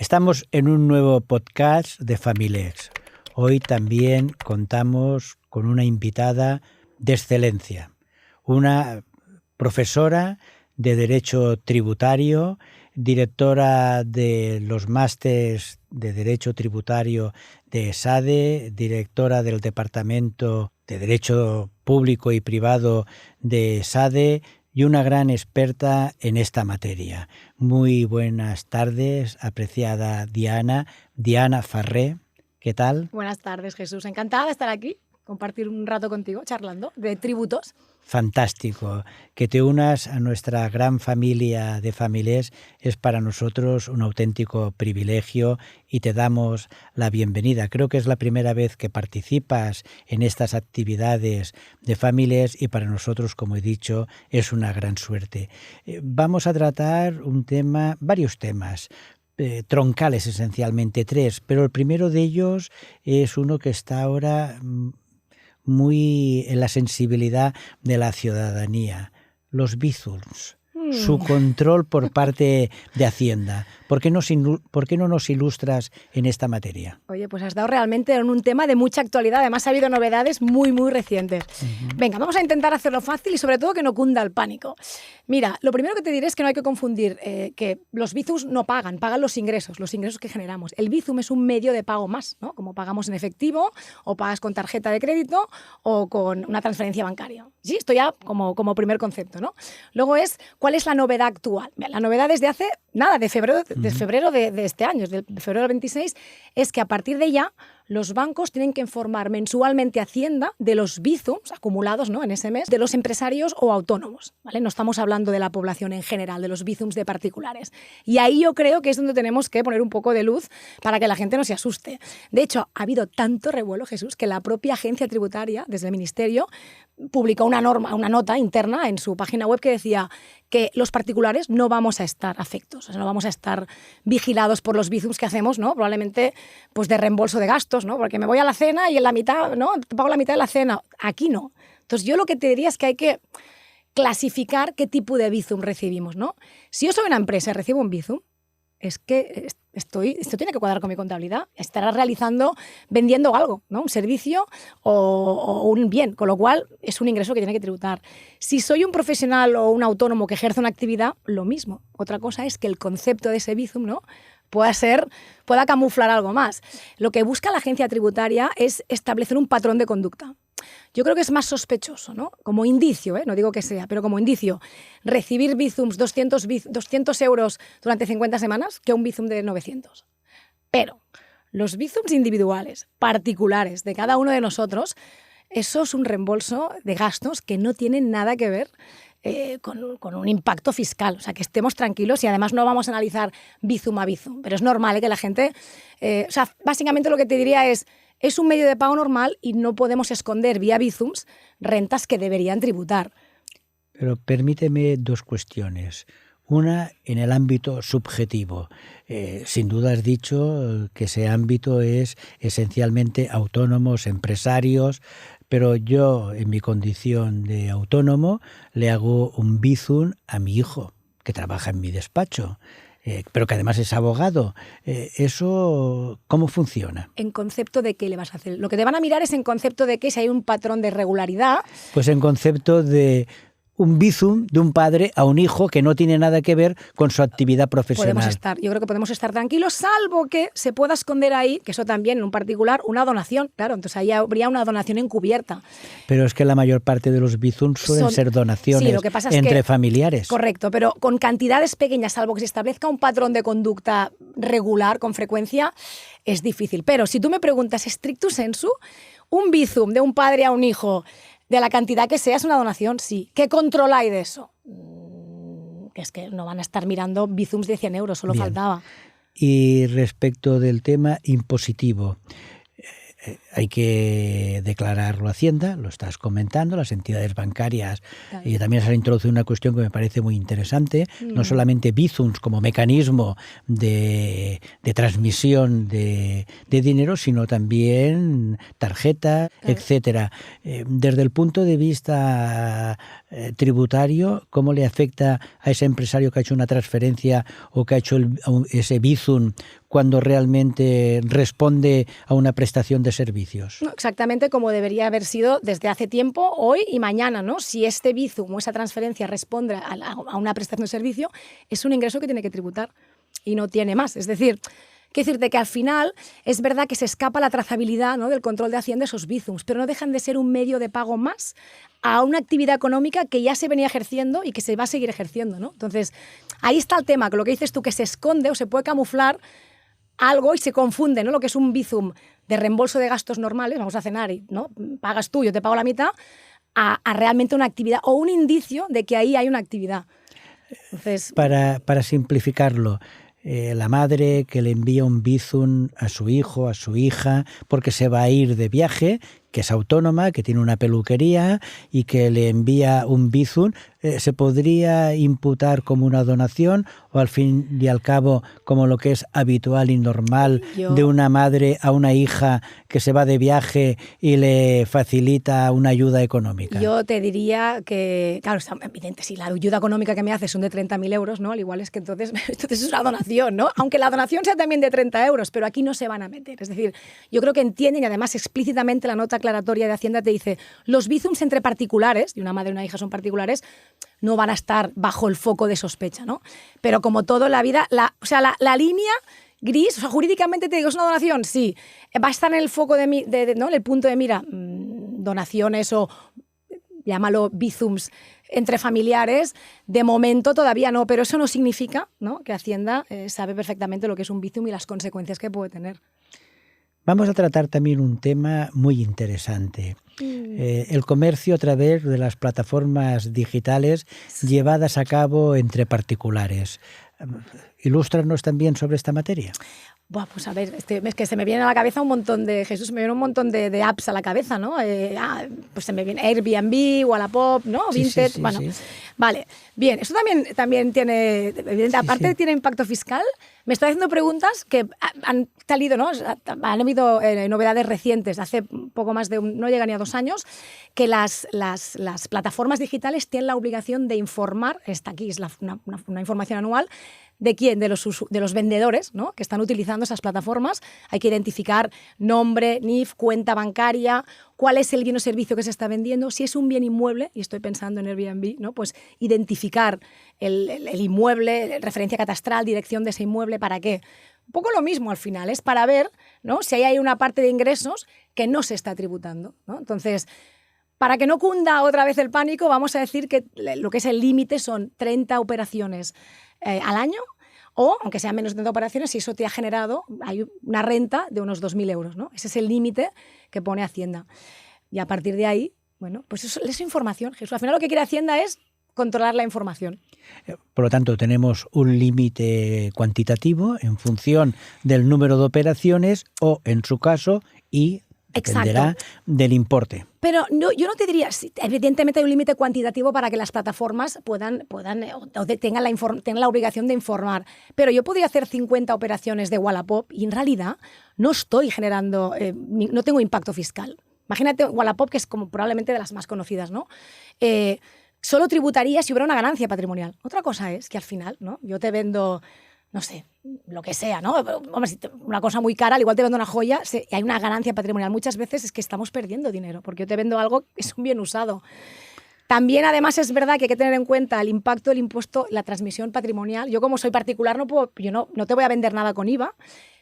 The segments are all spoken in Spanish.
Estamos en un nuevo podcast de Familex. Hoy también contamos con una invitada de excelencia, una profesora de Derecho Tributario, directora de los másteres de Derecho Tributario de ESADE, directora del Departamento de Derecho Público y Privado de ESADE y una gran experta en esta materia. Muy buenas tardes, apreciada Diana Farré. ¿Qué tal? Buenas tardes, Jesús. Encantada de estar aquí, compartir un rato contigo, charlando de tributos. Fantástico. Que te unas a nuestra gran familia de Familex es para nosotros un auténtico privilegio y te damos la bienvenida. Creo que es la primera vez que participas en estas actividades de Familex y para nosotros, como he dicho, es una gran suerte. Vamos a tratar varios temas. Troncales esencialmente, 3, pero el primero de ellos es uno que está ahora muy en la sensibilidad de la ciudadanía, los bizums, su control por parte de Hacienda. ¿Por qué no nos ilustras en esta materia? Oye, pues has dado realmente en un tema de mucha actualidad. Además ha habido novedades muy recientes. Venga, vamos a intentar hacerlo fácil y sobre todo que no cunda el pánico. Mira, lo primero que te diré es que no hay que confundir que los bizums no pagan los ingresos que generamos. El bizum es un medio de pago más, ¿no? Como pagamos en efectivo o pagas con tarjeta de crédito o con una transferencia bancaria. Sí, esto ya como primer concepto, ¿no? Luego ¿cuál es la novedad actual? Bien, la novedad desde hace nada, de febrero de este año, de febrero del 26, es que a partir de ya los bancos tienen que informar mensualmente a Hacienda de los bizums acumulados, ¿no?, en ese mes de los empresarios o autónomos, ¿vale? No estamos hablando de la población en general, de los bizums de particulares. Y ahí yo creo que es donde tenemos que poner un poco de luz para que la gente no se asuste. De hecho, ha habido tanto revuelo, Jesús, que la propia agencia tributaria, desde el Ministerio, publicó una nota interna en su página web que decía que los particulares no vamos a estar afectos, o sea, no vamos a estar vigilados por los bizums que hacemos, ¿no? Probablemente pues de reembolso de gastos, ¿no? Porque me voy a la cena y en la mitad, ¿no?, pago la mitad de la cena. Aquí no. Entonces yo lo que te diría es que hay que clasificar qué tipo de bizum recibimos, ¿no? Si yo soy una empresa y recibo un bizum, es que esto tiene que cuadrar con mi contabilidad. Estará vendiendo algo, ¿no?, un servicio o un bien, con lo cual es un ingreso que tiene que tributar. Si soy un profesional o un autónomo que ejerce una actividad, lo mismo. Otra cosa es que el concepto de ese bizum, ¿no?, pueda camuflar algo más. Lo que busca la agencia tributaria es establecer un patrón de conducta. Yo creo que es más sospechoso, ¿no?, como indicio, no digo que sea, pero como indicio, recibir bizums 200 euros durante 50 semanas que un bizum de 900. Pero los bizums individuales, particulares, de cada uno de nosotros, eso es un reembolso de gastos que no tienen nada que ver con un impacto fiscal. O sea, que estemos tranquilos y además no vamos a analizar bizum a bizum. Pero es normal que la gente... básicamente lo que te diría es un medio de pago normal y no podemos esconder vía bizums rentas que deberían tributar. Pero permíteme dos cuestiones. Una, en el ámbito subjetivo. Sin duda has dicho que ese ámbito es esencialmente autónomos, empresarios, pero yo, en mi condición de autónomo, le hago un bizum a mi hijo, que trabaja en mi despacho, pero que además es abogado. ¿Eso cómo funciona? ¿En concepto de qué le vas a hacer? Lo que te van a mirar es en concepto de que si hay un patrón de regularidad. Pues en concepto de un bizum de un padre a un hijo que no tiene nada que ver con su actividad profesional. Yo creo que podemos estar tranquilos, salvo que se pueda esconder ahí, que eso también en un particular, una donación. Claro, entonces ahí habría una donación encubierta. Pero es que la mayor parte de los bizums suelen ser donaciones, sí, lo que pasa es entre familiares. Correcto, pero con cantidades pequeñas, salvo que se establezca un patrón de conducta regular, con frecuencia, es difícil. Pero si tú me preguntas stricto sensu, un bizum de un padre a un hijo, de la cantidad que sea, es una donación, sí. ¿Qué control hay de eso? Que es que no van a estar mirando bizums de 100 euros, solo faltaba. Y respecto del tema impositivo, hay que declararlo a Hacienda, lo estás comentando, las entidades bancarias, claro. Y también se ha introducido una cuestión que me parece muy interesante, no solamente bizums como mecanismo de transmisión de dinero, sino también tarjeta, etcétera. Desde el punto de vista tributario, ¿cómo le afecta a ese empresario que ha hecho una transferencia o que ha hecho ese bizum cuando realmente responde a una prestación de servicios. No, exactamente como debería haber sido desde hace tiempo, hoy y mañana, ¿no? Si este bizum o esa transferencia responde a una prestación de servicio, es un ingreso que tiene que tributar y no tiene más. Es decir, quiero decirte que al final es verdad que se escapa la trazabilidad, ¿no?, del control de Hacienda esos bizums, pero no dejan de ser un medio de pago más a una actividad económica que ya se venía ejerciendo y que se va a seguir ejerciendo, ¿no? Entonces, ahí está el tema, que lo que dices tú, que se esconde o se puede camuflar algo y se confunde, ¿no?, lo que es un bizum de reembolso de gastos normales, vamos a cenar y, ¿no?, pagas tú, yo te pago la mitad, a realmente una actividad o un indicio de que ahí hay una actividad. Entonces, para simplificarlo, la madre que le envía un bizum a su hijo, a su hija, porque se va a ir de viaje, que es autónoma, que tiene una peluquería y que le envía un bizum, ¿se podría imputar como una donación o al fin y al cabo como lo que es habitual y normal de una madre a una hija que se va de viaje y le facilita una ayuda económica? Yo te diría que, claro, es evidente, si la ayuda económica que me haces son de 30.000 euros, ¿no? Al igual es que entonces es una donación, ¿no? Aunque la donación sea también de 30 euros, pero aquí no se van a meter. Es decir, yo creo que entienden y además explícitamente la nota aclaratoria de Hacienda te dice, los bizums entre particulares, y una madre y una hija son particulares, no van a estar bajo el foco de sospecha, ¿no? Pero como todo en la vida, la línea gris, o sea, jurídicamente te digo, ¿es una donación? Sí. ¿Va a estar en el foco ¿no?, en el punto de mira, donaciones o llámalo bizums entre familiares? De momento todavía no, pero eso no significa, ¿no?, que Hacienda sabe perfectamente lo que es un bizum y las consecuencias que puede tener. Vamos a tratar también un tema muy interesante. El comercio a través de las plataformas digitales llevadas a cabo entre particulares. Ilústranos también sobre esta materia. Buah, pues a ver, es que se me viene a la cabeza un montón de, Jesús, me viene un montón de apps a la cabeza, ¿no? Pues se me viene Airbnb, Wallapop, ¿no? Vinted, sí, bueno, sí. Vale, bien, eso también tiene, aparte tiene impacto fiscal. Me estoy haciendo preguntas que han salido, ¿no? Han habido novedades recientes, hace poco más de, no llega ni a 2 años, que las plataformas digitales tienen la obligación de informar, está aquí, es una información anual. ¿De quién? De los vendedores, ¿no?, que están utilizando esas plataformas. Hay que identificar nombre, NIF, cuenta bancaria, cuál es el bien o servicio que se está vendiendo. Si es un bien inmueble, y estoy pensando en Airbnb, ¿no?, pues identificar el inmueble, referencia catastral, dirección de ese inmueble, ¿para qué? Un poco lo mismo al final, es para ver, ¿no?, si hay una parte de ingresos que no se está tributando, ¿no? Entonces, para que no cunda otra vez el pánico, vamos a decir que lo que es el límite son 30 operaciones al año, o, aunque sean menos de 30 operaciones, si eso te ha generado, hay una renta de unos 2.000 euros, ¿no? Ese es el límite que pone Hacienda. Y a partir de ahí, bueno, pues eso es información, Jesús. Al final lo que quiere Hacienda es controlar la información. Por lo tanto, tenemos un límite cuantitativo en función del número de operaciones o, en su caso, y dependerá del importe. Pero no, yo no te diría, evidentemente hay un límite cuantitativo para que las plataformas puedan o tengan la obligación de informar. Pero yo podría hacer 50 operaciones de Wallapop y en realidad no estoy generando, no tengo impacto fiscal. Imagínate Wallapop, que es como probablemente de las más conocidas, ¿no? Solo tributaría si hubiera una ganancia patrimonial. Otra cosa es que al final, ¿no?, yo te vendo, no sé, lo que sea, ¿no? Hombre, si una cosa muy cara, al igual te vendo una joya, y hay una ganancia patrimonial. Muchas veces es que estamos perdiendo dinero, porque yo te vendo algo que es un bien usado. También, además, es verdad que hay que tener en cuenta el impacto del impuesto, la transmisión patrimonial. Yo, como soy particular, no te voy a vender nada con IVA,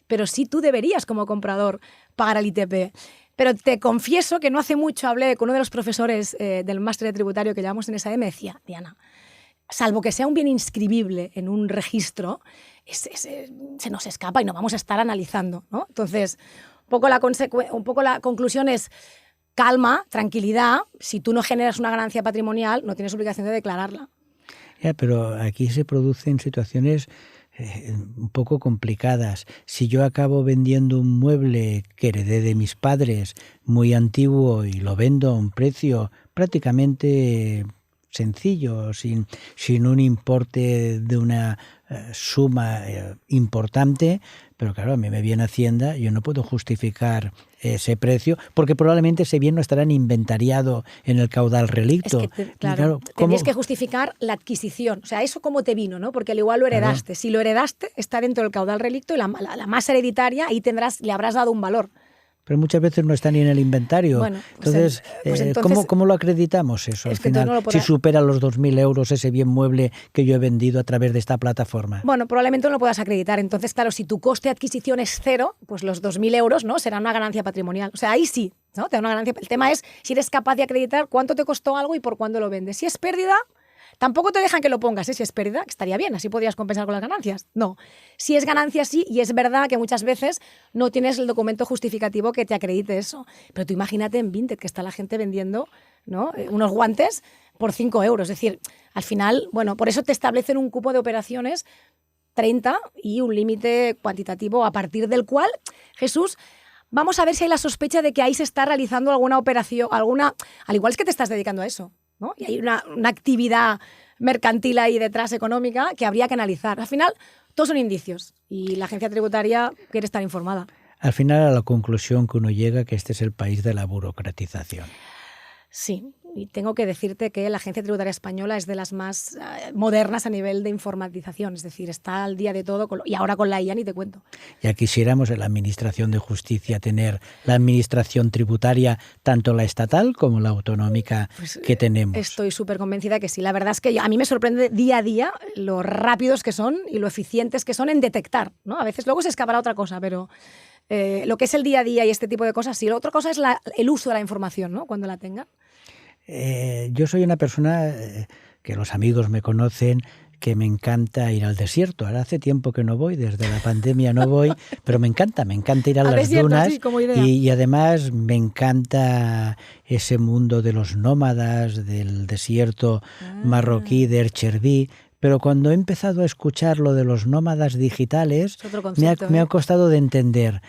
pero sí tú deberías, como comprador, pagar al ITP. Pero te confieso que no hace mucho hablé con uno de los profesores del máster de tributario que llevamos en SAE, me decía, Diana, salvo que sea un bien inscribible en un registro, se nos escapa y no vamos a estar analizando, ¿no? Entonces, un poco la conclusión es calma, tranquilidad. Si tú no generas una ganancia patrimonial, no tienes obligación de declararla. Pero aquí se producen situaciones un poco complicadas. Si yo acabo vendiendo un mueble que heredé de mis padres, muy antiguo, y lo vendo a un precio prácticamente sencillo, sin un importe de una suma importante, pero claro, a mí me viene Hacienda, yo no puedo justificar ese precio, porque probablemente ese bien no estará inventariado en el caudal relicto. Es que claro, tendrías que justificar la adquisición, o sea, eso cómo te vino, ¿no? Porque al igual lo heredaste. Claro. Si lo heredaste, está dentro del caudal relicto y la masa hereditaria, ahí le habrás dado un valor. Pero muchas veces no está ni en el inventario. Bueno, entonces, ¿cómo lo acreditamos eso al final? No si supera los 2.000 euros ese bien mueble que yo he vendido a través de esta plataforma. Bueno, probablemente no lo puedas acreditar. Entonces, claro, si tu coste de adquisición es 0, pues los 2.000 euros, ¿no?, serán una ganancia patrimonial. O sea, ahí sí, ¿no?, te da una ganancia. El tema es si eres capaz de acreditar cuánto te costó algo y por cuándo lo vendes. Si es pérdida, tampoco te dejan que lo pongas, ¿eh? Si es pérdida, que estaría bien, así podrías compensar con las ganancias. No. Si es ganancia, sí, y es verdad que muchas veces no tienes el documento justificativo que te acredite eso. Pero tú imagínate en Vinted que está la gente vendiendo, ¿no?, unos guantes por 5 euros. Es decir, al final, bueno, por eso te establecen un cupo de operaciones 30 y un límite cuantitativo a partir del cual, Jesús, vamos a ver si hay la sospecha de que ahí se está realizando alguna operación, al igual es que te estás dedicando a eso, ¿no? Y hay una actividad mercantil ahí detrás, económica, que habría que analizar. Al final, todos son indicios y la agencia tributaria quiere estar informada. Al final, a la conclusión que uno llega, que este es el país de la burocratización. Sí, y tengo que decirte que la Agencia Tributaria Española es de las más modernas a nivel de informatización, es decir, está al día de todo, y ahora con la IA ni te cuento. Ya quisiéramos en la Administración de Justicia tener la Administración tributaria, tanto la estatal como la autonómica que tenemos. Estoy súper convencida que sí. La verdad es que a mí me sorprende día a día lo rápidos que son y lo eficientes que son en detectar, ¿no? A veces luego se escapará otra cosa, pero lo que es el día a día y este tipo de cosas, sí. La otra cosa es el uso de la información, ¿no?, cuando la tengan. Yo soy una persona que los amigos me conocen, que me encanta ir al desierto. Ahora hace tiempo que no voy, desde la pandemia no voy, pero me encanta ir a las desierto, dunas, sí, como idea. Y además me encanta ese mundo de los nómadas, del desierto marroquí, de Ercherví. Pero cuando he empezado a escuchar lo de los nómadas digitales, me ha costado de entender.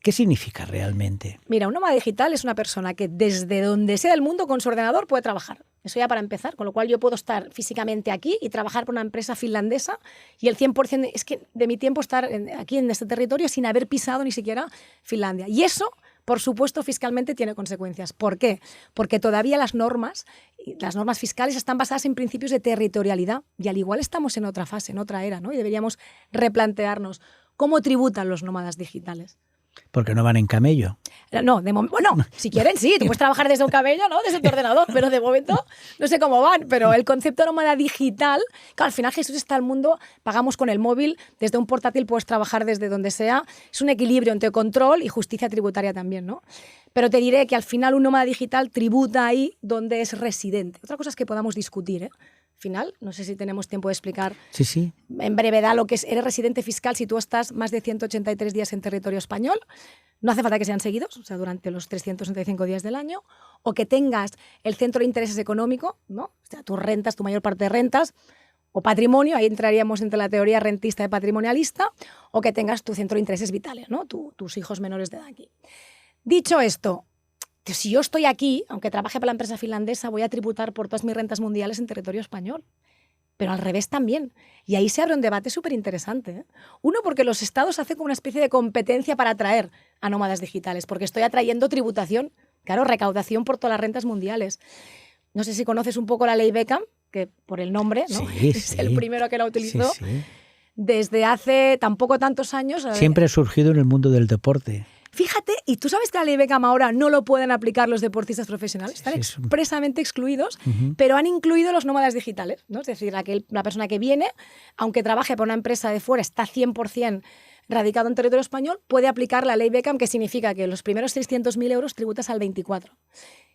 ¿Qué significa realmente? Mira, un nómada digital es una persona que desde donde sea del mundo con su ordenador puede trabajar. Eso ya para empezar, con lo cual yo puedo estar físicamente aquí y trabajar por una empresa finlandesa y el 100% es que de mi tiempo estar aquí en este territorio sin haber pisado ni siquiera Finlandia. Y eso, por supuesto, fiscalmente tiene consecuencias. ¿Por qué? Porque todavía las normas fiscales están basadas en principios de territorialidad y al igual estamos en otra fase, en otra era, ¿no? Y deberíamos replantearnos cómo tributan los nómadas digitales. Porque no van en camello. No, bueno, si quieren sí, tú puedes trabajar desde un camello, ¿no?, desde tu ordenador, pero de momento no sé cómo van. Pero el concepto nómada digital, claro, al final Jesús está al mundo, pagamos con el móvil, desde un portátil puedes trabajar desde donde sea. Es un equilibrio entre control y justicia tributaria también, ¿no? Pero te diré que al final un nómada digital tributa ahí donde es residente. Otra cosa es que podamos discutir, ¿eh? Final, no sé si tenemos tiempo de explicar sí. En brevedad lo que es. Eres residente fiscal si tú estás más de 183 días en territorio español, no hace falta que sean seguidos, o sea, durante los 365 días del año, o que tengas el centro de intereses económico, ¿no?, o sea, tus rentas, tu mayor parte de rentas, o patrimonio, ahí entraríamos entre la teoría rentista y patrimonialista, o que tengas tu centro de intereses vitales, ¿no?, tus hijos menores de edad aquí. Dicho esto, que si yo estoy aquí, aunque trabaje para la empresa finlandesa, voy a tributar por todas mis rentas mundiales en territorio español. Pero al revés también. Y ahí se abre un debate súper interesante, ¿eh? Uno, porque los estados hacen como una especie de competencia para atraer a nómadas digitales, porque estoy atrayendo tributación, claro, recaudación por todas las rentas mundiales. No sé si conoces un poco la ley Beckham, que por el nombre, ¿no? Sí, es el primero que la utilizó. Sí. Desde hace tampoco tantos años. Siempre ha surgido en el mundo del deporte. Fíjate, y tú sabes que la ley Beckham ahora no lo pueden aplicar los deportistas profesionales, están expresamente excluidos, pero han incluido los nómadas digitales, ¿no? Es decir, la persona que viene, aunque trabaje para una empresa de fuera, está 100% radicado en territorio español, puede aplicar la ley Beckham, que significa que los primeros 600.000 euros tributas al 24%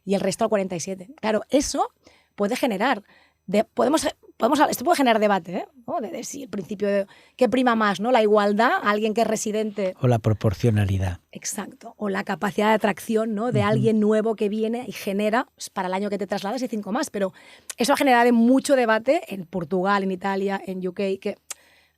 y el resto al 47%. Claro, eso puede generar... esto puede generar debate, ¿eh? ¿No? De si el principio de qué prima más, ¿no? La igualdad, alguien que es residente. O la proporcionalidad. Exacto. O la capacidad de atracción, ¿no?, de alguien nuevo que viene y genera, pues, para el año que te trasladas y 5 más. Pero eso ha generado mucho debate en Portugal, en Italia, en UK, que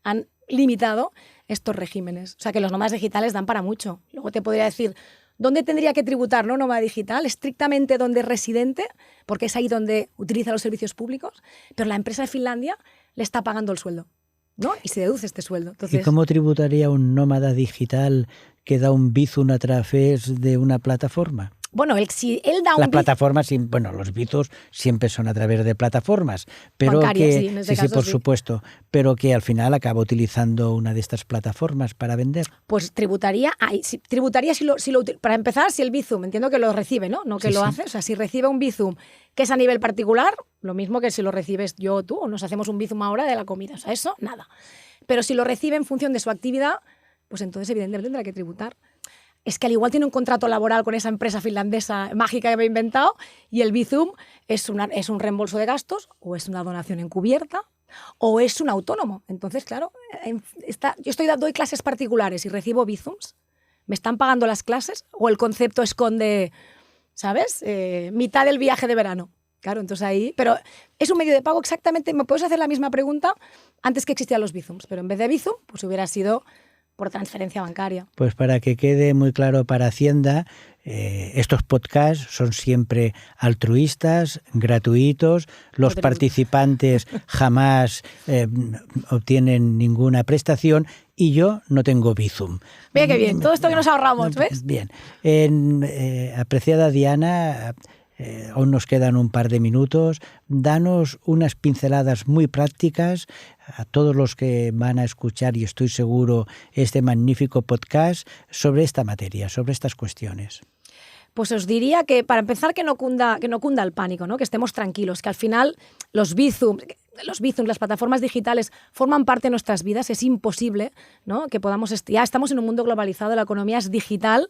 han limitado estos regímenes. O sea, que los nómadas digitales dan para mucho. Luego te podría decir, ¿Dónde tendría que tributar, no, nómada digital? Estrictamente donde es residente, porque es ahí donde utiliza los servicios públicos, pero la empresa de Finlandia le está pagando el sueldo, ¿no? Y se deduce este sueldo. Entonces, ¿y cómo tributaría un nómada digital que da un bizum a través de una plataforma? Bueno, si él da un Las plataformas, bueno, los bizums siempre son a través de plataformas, pero bancarias, que sí, en este sí, caso, por sí. supuesto, pero que al final acaba utilizando una de estas plataformas para vender. Pues tributaría, para empezar, si el bizum, entiendo que lo recibe, ¿no? No que lo hace, o sea, si recibe un bizum que es a nivel particular, lo mismo que si lo recibes yo o tú, o nos hacemos un bizum ahora de la comida, o sea, eso, nada. Pero si lo recibe en función de su actividad, pues entonces evidentemente tendrá que tributar. Es que al igual tiene un contrato laboral con esa empresa finlandesa mágica que me he inventado y el bizum es un reembolso de gastos o es una donación encubierta o es un autónomo. Entonces, claro, doy clases particulares y recibo bizums. ¿Me están pagando las clases o el concepto esconde, ¿sabes? Mitad del viaje de verano. Claro, entonces ahí... Pero es un medio de pago exactamente... Me puedes hacer la misma pregunta antes que existían los bizums, pero en vez de bizum, pues hubiera sido por transferencia bancaria. Pues para que quede muy claro para Hacienda, estos podcasts son siempre altruistas, gratuitos, los participantes jamás obtienen ninguna prestación y yo no tengo bizum. Mira qué bien, todo esto que nos ahorramos, ¿ves? Bien. Apreciada Diana, aún nos quedan un par de minutos. Danos unas pinceladas muy prácticas a todos los que van a escuchar, y estoy seguro, este magnífico podcast sobre esta materia, sobre estas cuestiones. Pues os diría que, para empezar, que no cunda el pánico, ¿no? Que estemos tranquilos, que al final los bizums, las plataformas digitales forman parte de nuestras vidas. Es imposible, ¿no? Que podamos... Ya estamos en un mundo globalizado, la economía es digital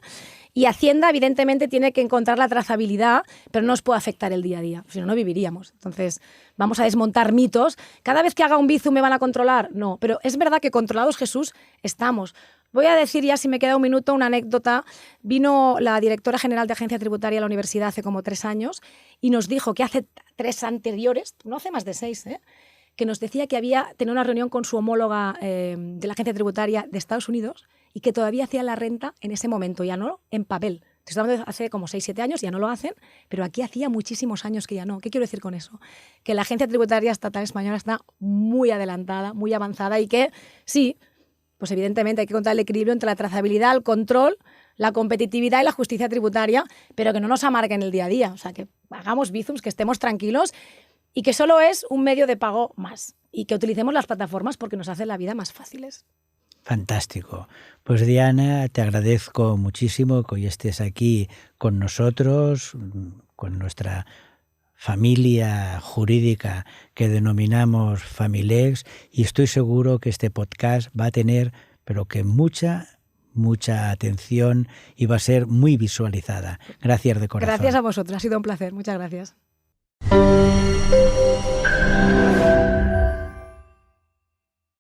y Hacienda, evidentemente, tiene que encontrar la trazabilidad, pero no nos puede afectar el día a día, si no, no viviríamos. Entonces, vamos a desmontar mitos. ¿Cada vez que haga un bizum me van a controlar? No, pero es verdad que controlados, Jesús, estamos. Voy a decir ya, si me queda un minuto, una anécdota. Vino la directora general de Agencia Tributaria a la universidad hace como 3 años y nos dijo que hace 3 anteriores, no hace más de 6, que nos decía que había tenido una reunión con su homóloga de la Agencia Tributaria de Estados Unidos y que todavía hacía la renta en ese momento, ya no en papel. Estoy hablando de hace como 6-7 años, ya no lo hacen, pero aquí hacía muchísimos años que ya no. ¿Qué quiero decir con eso? Que la Agencia Tributaria Estatal Española está muy adelantada, muy avanzada y que sí, pues evidentemente hay que encontrar el equilibrio entre la trazabilidad, el control, la competitividad y la justicia tributaria, pero que no nos amarguen el día a día. O sea, que hagamos bizums, que estemos tranquilos y que solo es un medio de pago más y que utilicemos las plataformas porque nos hacen la vida más fáciles. Fantástico. Pues Diana, te agradezco muchísimo que hoy estés aquí con nosotros, con nuestra familia jurídica que denominamos Familex, y estoy seguro que este podcast va a tener, pero que mucha atención y va a ser muy visualizada. Gracias de corazón. Gracias a vosotros, ha sido un placer. Muchas gracias.